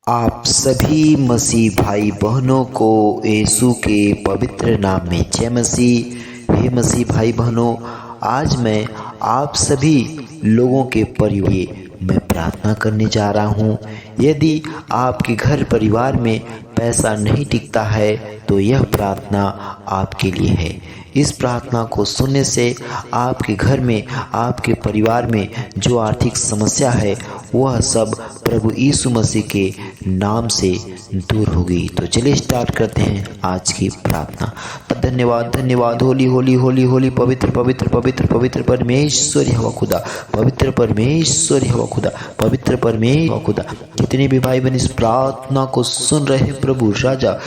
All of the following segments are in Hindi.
आप सभी मसीह भाई बहनों को यीशु के पवित्र नाम में जय मसीह। हे मसीह भाई बहनों, आज मैं आप सभी लोगों के परिवार में प्रार्थना करने जा रहा हूँ। यदि आपके घर परिवार में पैसा नहीं टिकता है तो यह प्रार्थना आपके लिए है। इस प्रार्थना को सुनने से आपके घर में, आपके परिवार में जो आर्थिक समस्या है वह सब प्रभु यीशु मसीह के नाम से दूर होगी। तो चलिए स्टार्ट करते हैं आज की प्रार्थना। धन्यवाद धन्यवाद होली होली होली होली पवित्र पवित्र पवित्र पवित्र परमेश्वर यहोवा खुदा, पवित्र परमेश्वर यहोवा खुदा, पवित्र परमेश्वर खुदा। जितने भी भाई बहन इस प्रार्थना को सुन रहे हैं प्रभु राजा,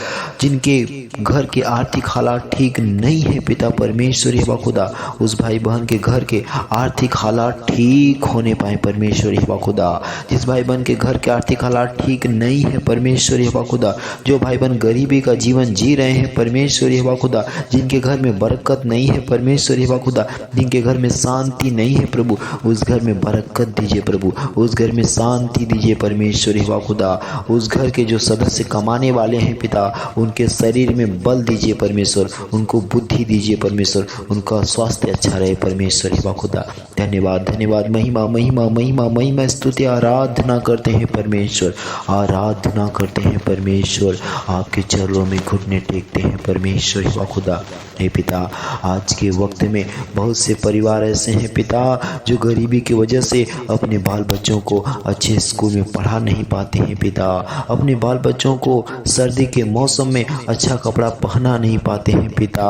जिनके घर के आर्थिक हालात ठीक नहीं है पिता परमेश्वर यहोवा खुदा, उस भाई बहन के घर के आर्थिक हालात ठीक होने पाए परमेश्वर यहोवा खुदा। जिस भाई बहन के घर के आर्थिक हालात ठीक नहीं है परमेश्वर यहोवा खुदा, जो भाई बहन गरीबी का जीवन जी रहे हैं परमेश्वर यहोवा खुदा, जिनके घर में बरकत नहीं है परमेश्वर यहोवा खुदा, जिनके घर में शांति नहीं है प्रभु, उस घर में बरकत दीजिए प्रभु, उस घर में शांति दीजिए परमेश्वर यहोवा खुदा। उस घर के जो सदस्य कमाने वाले हैं पिता, उनके शरीर में बल दीजिए परमेश्वर, उनको बुद्धि दीजिए परमेश्वर, उनका स्वास्थ्य अच्छा रहे परमेश्वर यहोवा खुदा। धन्यवाद धन्यवाद, महिमा महिमा महिमा महिमा स्तुति आराधना करते हैं परमेश्वर, आराधना करते हैं परमेश्वर, आपके चरणों में घुटने टेकते हैं परमेश्वर यहोवा खुदा। हे पिता, आज के वक्त में बहुत से परिवार ऐसे हैं पिता जो गरीबी की वजह से अपने बाल बच्चों को अच्छे स्कूल में पढ़ा नहीं पाते हैं पिता, अपने बाल बच्चों को सर्दी के मौसम में अच्छा कपड़ा पहना नहीं पाते हैं पिता,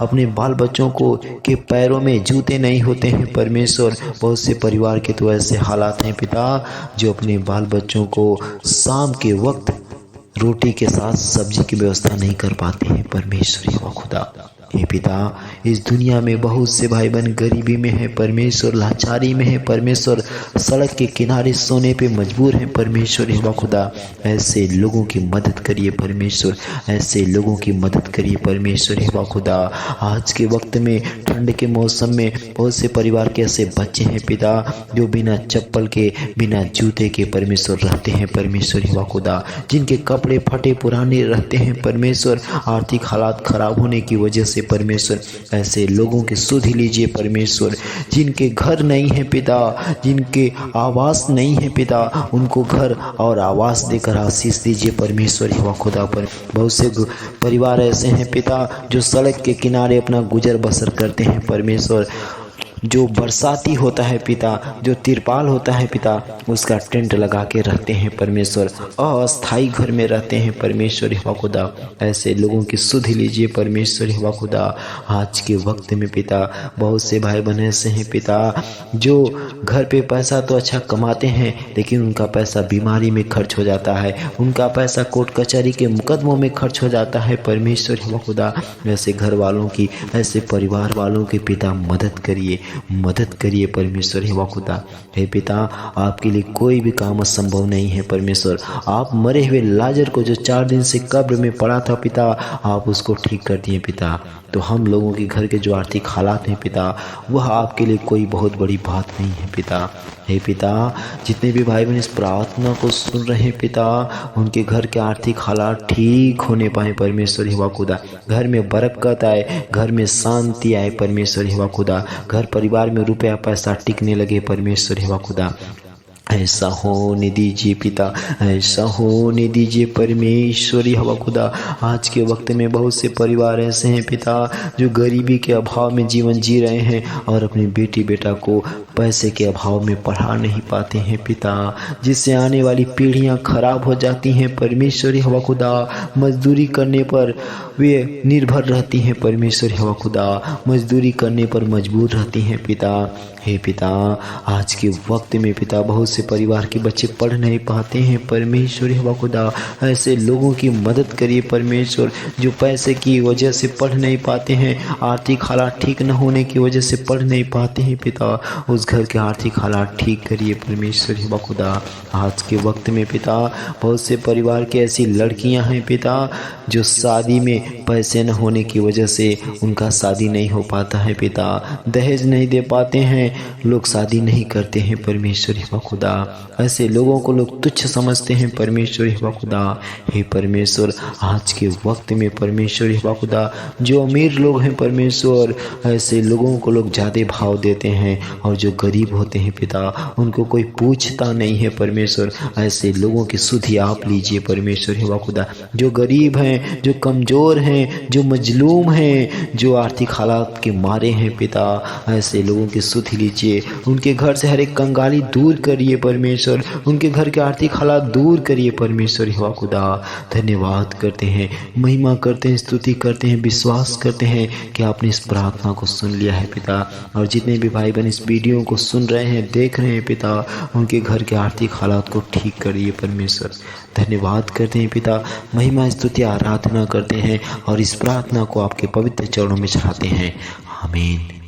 अपने बाल बच्चों को के पैरों में जूते नहीं होते हैं परमेश्वर। बहुत से परिवार के तो ऐसे हालात हैं पिता जो अपने बाल बच्चों को शाम के वक्त रोटी के साथ सब्जी की व्यवस्था नहीं कर पाते हैं परमेश्वर यहोवा खुदा। हे पिता, इस दुनिया में बहुत से भाई बहन गरीबी में है परमेश्वर, लाचारी में है परमेश्वर, सड़क के किनारे सोने पे मजबूर हैं परमेश्वर यहोवा खुदा। ऐसे लोगों की मदद करिए परमेश्वर, ऐसे लोगों की मदद करिए परमेश्वर यहोवा खुदा। आज के वक्त में ठंड के मौसम में बहुत से परिवार के ऐसे बच्चे हैं पिता जो बिना चप्पल के, बिना जूते के परमेश्वर रहते हैं परमेश्वर यहोवा खुदा, जिनके कपड़े फटे पुराने रहते हैं परमेश्वर, आर्थिक हालात खराब होने की वजह से परमेश्वर। ऐसे लोगों के सुध लीजिए परमेश्वर, जिनके घर नहीं है पिता, जिनके आवास नहीं है पिता, उनको घर और आवास देकर आशीष दीजिए परमेश्वर यहोवा खुदा। पर बहुत से परिवार ऐसे हैं पिता जो सड़क के किनारे अपना गुजर बसर करते हैं परमेश्वर, जो बरसाती होता है पिता, जो तिरपाल होता है पिता, उसका टेंट लगा के रहते हैं परमेश्वर, अस्थाई घर में रहते हैं परमेश्वर यहोवा खुदा। ऐसे लोगों की सुध लीजिए परमेश्वर यहोवा खुदा। आज के वक्त में पिता बहुत से भाई बहन ऐसे हैं पिता जो घर पे पैसा तो अच्छा कमाते हैं लेकिन उनका पैसा बीमारी में खर्च हो जाता है, उनका पैसा कोर्ट कचहरी के मुकदमों में खर्च हो जाता है परमेश्वर यहोवा खुदा। ऐसे घर वालों की, ऐसे परिवार वालों के पिता मदद करिए, मदद करिए परमेश्वर यहोवा खुदा। हे पिता, आपके लिए कोई भी काम असंभव नहीं है परमेश्वर। आप मरे हुए लाजर को जो 4 दिन से कब्र में पड़ा था पिता, आप उसको ठीक कर दिए पिता। तो हम लोगों के घर के जो आर्थिक हालात हैं पिता, वह आपके लिए कोई बहुत बड़ी बात नहीं है पिता। हे पिता, जितने भी भाई बहन इस प्रार्थना को सुन रहे हैं पिता, उनके घर के आर्थिक हालात ठीक होने पाए परमेश्वर यहोवा खुदा। घर में बरकत आए, घर में शांति आए परमेश्वर यहोवा खुदा। घर परिवार में रुपया पैसा टिकने लगे परमेश्वर यहोवा खुदा। ऐसा होने दीजिए पिता, ऐसा होने दीजिए परमेश्वर यहोवा खुदा। आज के वक्त में बहुत से परिवार ऐसे हैं पिता जो गरीबी के अभाव में जीवन जी रहे हैं और अपनी बेटी बेटा को पैसे के अभाव में पढ़ा नहीं पाते हैं पिता, जिससे आने वाली पीढ़ियां खराब हो जाती हैं परमेश्वर यहोवा खुदा। मजदूरी करने पर वे निर्भर रहती हैं परमेश्वर यहोवा खुदा, मजदूरी करने पर मजबूर रहती हैं पिता। हे पिता, आज के वक्त में पिता बहुत से परिवार के बच्चे पढ़ नहीं पाते हैं परमेश्वर यहोवा खुदा। ऐसे लोगों की मदद करिए परमेश्वर जो पैसे की वजह से पढ़ नहीं पाते हैं, आर्थिक हालात ठीक न होने की वजह से पढ़ नहीं पाते हैं पिता, उस घर के आर्थिक हालात ठीक करिए परमेश्वर यहोवा खुदा। आज के वक्त में पिता बहुत से परिवार की ऐसी लड़कियां हैं पिता जो शादी में पैसे न होने की वजह से उनका शादी नहीं हो पाता है पिता, दहेज नहीं दे पाते हैं, लोग शादी नहीं करते हैं परमेश्वर हे खुदा। ऐसे लोगों को लोग तुच्छ समझते हैं परमेश्वर हे खुदा। हे परमेश्वर, आज के वक्त में परमेश्वर हे खुदा, जो अमीर लोग हैं परमेश्वर, ऐसे लोगों को लोग ज़्यादा भाव देते हैं, और जो गरीब होते हैं पिता उनको कोई पूछता नहीं है परमेश्वर। ऐसे लोगों की सुधि आप लीजिए परमेश्वर हे खुदा। जो गरीब हैं, जो कमज़ोर हैं, जो मजलूम हैं, जो आर्थिक हालात के मारे हैं पिता, ऐसे लोगों की सुधि लीजिए। उनके घर से हर एक कंगाली दूर करिए परमेश्वर, उनके घर के आर्थिक हालात दूर करिए परमेश्वर हे खुदा। धन्यवाद करते हैं, महिमा करते हैं, स्तुति करते हैं, विश्वास करते हैं कि आपने इस प्रार्थना को सुन लिया है पिता। और जितने भी भाई बहन इस वीडियो को सुन रहे हैं, देख रहे हैं पिता, उनके घर के आर्थिक हालात को ठीक करिए परमेश्वर। धन्यवाद करते हैं पिता, महिमा स्तुति आराधना करते हैं और इस प्रार्थना को आपके पवित्र चरणों में चढ़ाते हैं। आमीन।